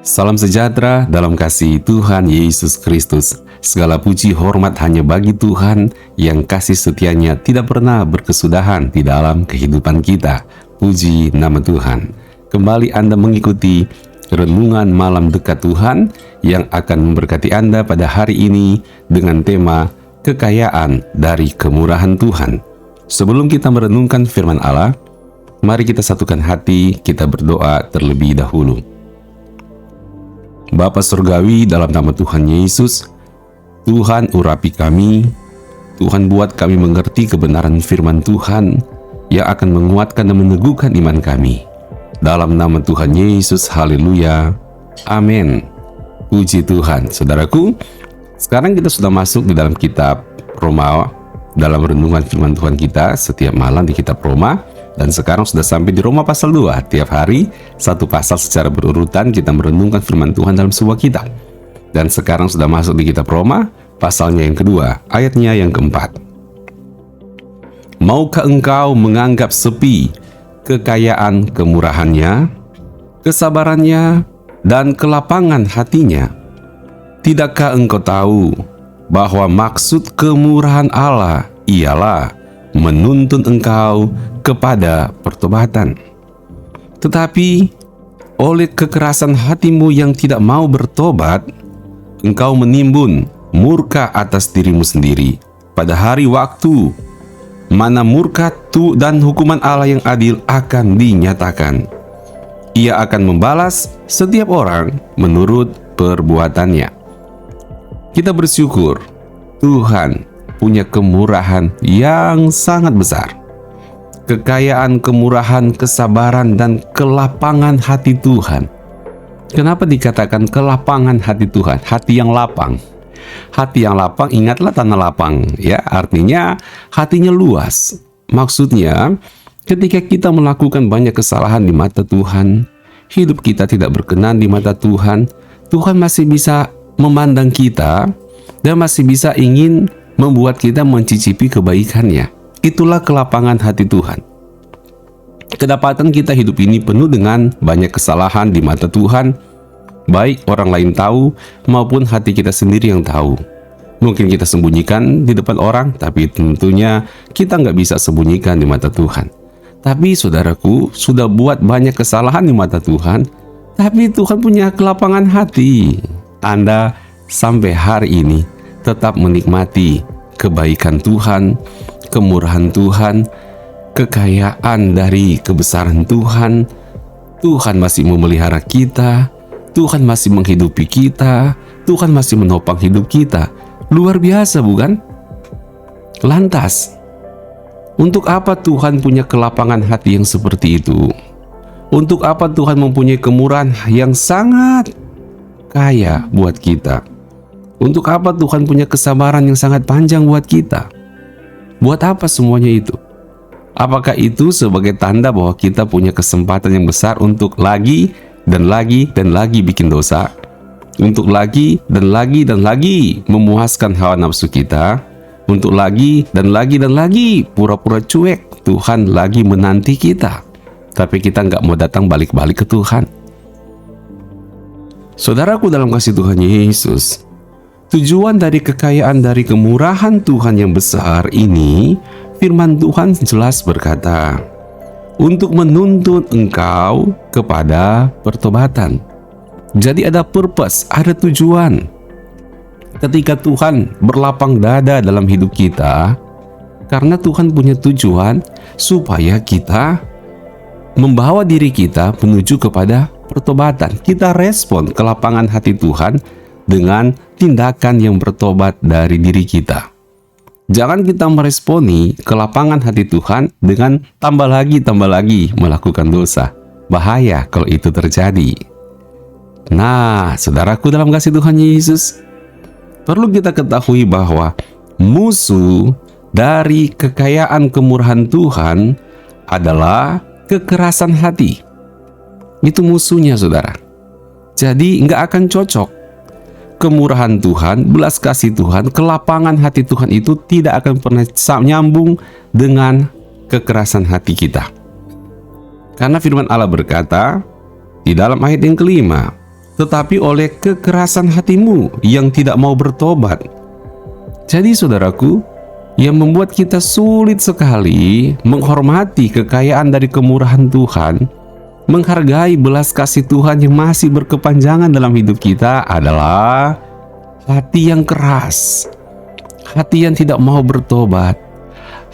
Salam sejahtera dalam kasih Tuhan Yesus Kristus. Segala puji hormat hanya bagi Tuhan yang kasih setianya tidak pernah berkesudahan di dalam kehidupan kita. Puji nama Tuhan. Kembali Anda mengikuti renungan malam dekat Tuhan yang akan memberkati Anda pada hari ini dengan tema kekayaan dari kemurahan Tuhan. Sebelum kita merenungkan firman Allah, mari kita satukan hati, kita berdoa terlebih dahulu. Bapa Surgawi, dalam nama Tuhan Yesus, Tuhan urapi kami, Tuhan buat kami mengerti kebenaran firman Tuhan yang akan menguatkan dan meneguhkan iman kami. Dalam nama Tuhan Yesus, haleluya, amin. Puji Tuhan. Saudaraku, sekarang kita sudah masuk di dalam kitab Roma, dalam renungan firman Tuhan kita setiap malam di kitab Roma. Dan sekarang sudah sampai di Roma pasal 2. Tiap hari, satu pasal secara berurutan kita merenungkan firman Tuhan dalam sebuah kitab. Dan sekarang sudah masuk di kitab Roma, pasalnya yang kedua, ayatnya yang keempat. Maukah engkau menganggap sepi kekayaan kemurahannya, kesabarannya, dan kelapangan hatinya? Tidakkah engkau tahu bahwa maksud kemurahan Allah ialah menuntun engkau kepada pertobatan? Tetapi oleh kekerasan hatimu yang tidak mau bertobat, engkau menimbun murka atas dirimu sendiri pada hari waktu mana murka dan hukuman Allah yang adil akan dinyatakan. Ia akan membalas setiap orang menurut perbuatannya. Kita bersyukur Tuhan punya kemurahan yang sangat besar. Kekayaan, kemurahan, kesabaran, dan kelapangan hati Tuhan. Kenapa dikatakan kelapangan hati Tuhan? Hati yang lapang. Hati yang lapang, ingatlah tanah lapang, ya, artinya hatinya luas. Maksudnya, ketika kita melakukan banyak kesalahan di mata Tuhan, hidup kita tidak berkenan di mata Tuhan, Tuhan masih bisa memandang kita dan masih bisa ingin membuat kita mencicipi kebaikannya. Itulah kelapangan hati Tuhan. Kedapatan kita hidup ini penuh dengan banyak kesalahan di mata Tuhan, baik orang lain tahu maupun hati kita sendiri yang tahu. Mungkin kita sembunyikan di depan orang, tapi tentunya kita nggak bisa sembunyikan di mata Tuhan. Tapi saudaraku, sudah buat banyak kesalahan di mata Tuhan, tapi Tuhan punya kelapangan hati. Anda sampai hari ini tetap menikmati kebaikan Tuhan, kemurahan Tuhan, kekayaan dari kebesaran Tuhan. Tuhan masih memelihara kita, Tuhan masih menghidupi kita, Tuhan masih menopang hidup kita. Luar biasa, bukan? Lantas, untuk apa Tuhan punya kelapangan hati yang seperti itu? Untuk apa Tuhan mempunyai kemurahan yang sangat kaya buat kita? Untuk apa Tuhan punya kesabaran yang sangat panjang buat kita? Buat apa semuanya itu? Apakah itu sebagai tanda bahwa kita punya kesempatan yang besar untuk lagi dan lagi dan lagi bikin dosa? Untuk lagi dan lagi dan lagi memuaskan hawa nafsu kita? Untuk lagi dan lagi dan lagi pura-pura cuek? Tuhan lagi menanti kita, tapi kita nggak mau datang balik-balik ke Tuhan. Saudaraku dalam kasih Tuhan Yesus, tujuan dari kekayaan dari kemurahan Tuhan yang besar ini, firman Tuhan jelas berkata, untuk menuntun engkau kepada pertobatan. Jadi ada purpose, ada tujuan. Ketika Tuhan berlapang dada dalam hidup kita, karena Tuhan punya tujuan supaya kita membawa diri kita menuju kepada pertobatan. Kita respon kelapangan hati Tuhan dengan tindakan yang bertobat dari diri kita. Jangan kita meresponi kelapangan hati Tuhan dengan tambah lagi melakukan dosa. Bahaya kalau itu terjadi. Nah, saudaraku dalam kasih Tuhan Yesus, perlu kita ketahui bahwa musuh dari kekayaan kemurahan Tuhan adalah kekerasan hati. Itu musuhnya, saudara. Jadi nggak akan cocok. Kemurahan Tuhan, belas kasih Tuhan, kelapangan hati Tuhan itu tidak akan pernah nyambung dengan kekerasan hati kita. Karena firman Allah berkata di dalam ayat yang kelima, tetapi oleh kekerasan hatimu yang tidak mau bertobat. Jadi saudaraku, yang membuat kita sulit sekali menghormati kekayaan dari kemurahan Tuhan, menghargai belas kasih Tuhan yang masih berkepanjangan dalam hidup kita adalah hati yang keras, hati yang tidak mau bertobat,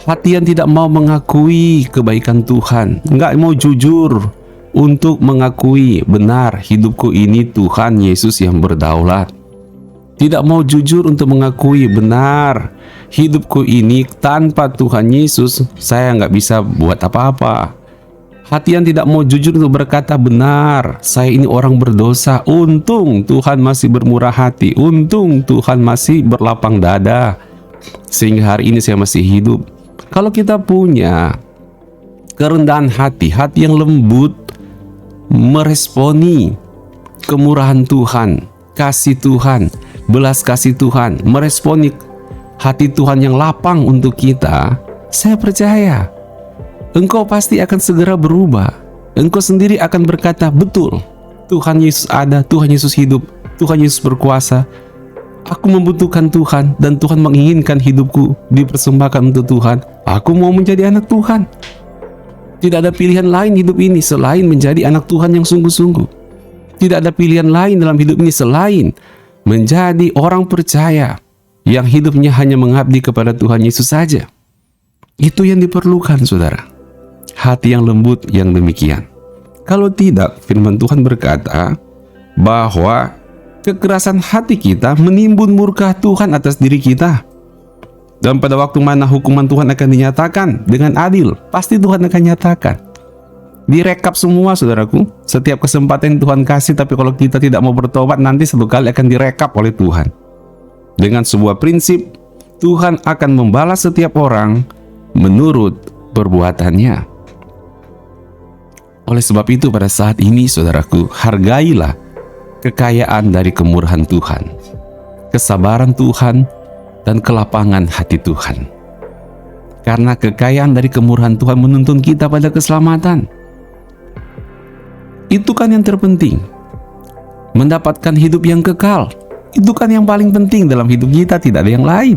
hati yang tidak mau mengakui kebaikan Tuhan, nggak mau jujur untuk mengakui benar hidupku ini Tuhan Yesus yang berdaulat. Tidak mau jujur untuk mengakui benar hidupku ini tanpa Tuhan Yesus saya nggak bisa buat apa-apa. Hati yang tidak mau jujur untuk berkata benar, saya ini orang berdosa, untung Tuhan masih bermurah hati, untung Tuhan masih berlapang dada sehingga hari ini saya masih hidup. Kalau kita punya kerendahan hati, hati yang lembut, meresponi kemurahan Tuhan, kasih Tuhan, belas kasih Tuhan, meresponi hati Tuhan yang lapang untuk kita, saya percaya engkau pasti akan segera berubah. Engkau sendiri akan berkata, betul, Tuhan Yesus ada, Tuhan Yesus hidup, Tuhan Yesus berkuasa. Aku membutuhkan Tuhan dan Tuhan menginginkan hidupku dipersembahkan untuk Tuhan. Aku mau menjadi anak Tuhan. Tidak ada pilihan lain hidup ini selain menjadi anak Tuhan yang sungguh-sungguh. Tidak ada pilihan lain dalam hidup ini selain menjadi orang percaya yang hidupnya hanya mengabdi kepada Tuhan Yesus saja. Itu yang diperlukan, saudara. Hati yang lembut yang demikian. Kalau tidak, firman Tuhan berkata bahwa kekerasan hati kita menimbun murka Tuhan atas diri kita. Dan pada waktu mana hukuman Tuhan akan dinyatakan dengan adil, pasti Tuhan akan nyatakan. Direkap semua, saudaraku. Setiap kesempatan Tuhan kasih, tapi kalau kita tidak mau bertobat, nanti satu kali akan direkap oleh Tuhan. Dengan sebuah prinsip, Tuhan akan membalas setiap orang menurut perbuatannya. Oleh sebab itu, pada saat ini, saudaraku, hargailah kekayaan dari kemurahan Tuhan, kesabaran Tuhan, dan kelapangan hati Tuhan. Karena kekayaan dari kemurahan Tuhan menuntun kita pada keselamatan. Itu kan yang terpenting. Mendapatkan hidup yang kekal. Itu kan yang paling penting dalam hidup kita, tidak ada yang lain.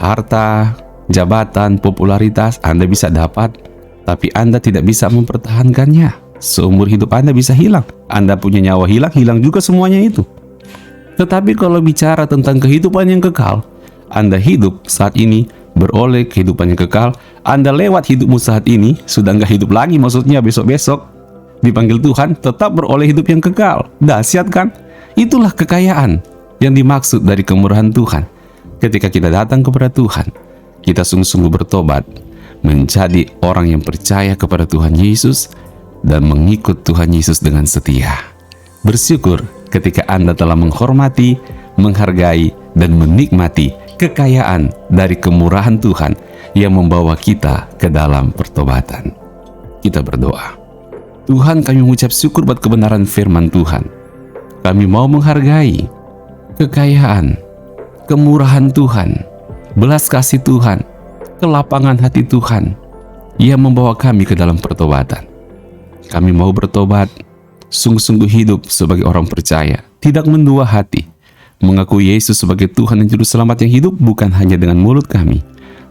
Harta, jabatan, popularitas Anda bisa dapat, tapi Anda tidak bisa mempertahankannya. Seumur hidup Anda bisa hilang. Anda punya nyawa hilang, hilang juga semuanya itu. Tetapi kalau bicara tentang kehidupan yang kekal, Anda hidup saat ini, beroleh kehidupan yang kekal. Anda lewat hidupmu saat ini, sudah nggak hidup lagi, maksudnya besok-besok dipanggil Tuhan, tetap beroleh hidup yang kekal. Dahsyat kan? Itulah kekayaan yang dimaksud dari kemurahan Tuhan. Ketika kita datang kepada Tuhan, kita sungguh-sungguh bertobat, menjadi orang yang percaya kepada Tuhan Yesus, dan mengikut Tuhan Yesus dengan setia. Bersyukur ketika Anda telah menghormati, menghargai, dan menikmati kekayaan dari kemurahan Tuhan yang membawa kita ke dalam pertobatan. Kita berdoa. Tuhan, kami mengucap syukur buat kebenaran firman Tuhan. Kami mau menghargai kekayaan, kemurahan Tuhan, belas kasih Tuhan, kelapangan hati Tuhan yang membawa kami ke dalam pertobatan. Kami mau bertobat, sungguh-sungguh hidup sebagai orang percaya, tidak mendua hati, mengakui Yesus sebagai Tuhan dan Juru Selamat yang hidup bukan hanya dengan mulut kami,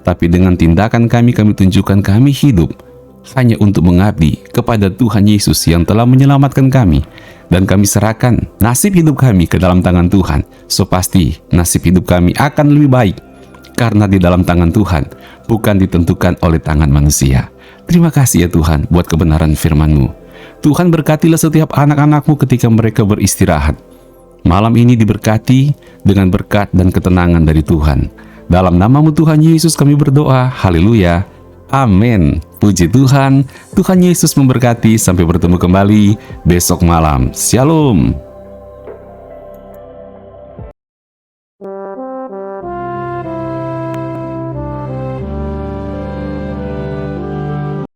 tapi dengan tindakan kami tunjukkan kami hidup hanya untuk mengabdi kepada Tuhan Yesus yang telah menyelamatkan kami, dan kami serahkan nasib hidup kami ke dalam tangan Tuhan. So pasti nasib hidup kami akan lebih baik karena di dalam tangan Tuhan, bukan ditentukan oleh tangan manusia. Terima kasih ya Tuhan buat kebenaran firman-Mu. Tuhan, berkatilah setiap anak-anak-Mu ketika mereka beristirahat. Malam ini diberkati dengan berkat dan ketenangan dari Tuhan. Dalam nama-Mu Tuhan Yesus kami berdoa. Haleluya. Amin. Puji Tuhan. Tuhan Yesus memberkati. Sampai bertemu kembali besok malam. Shalom.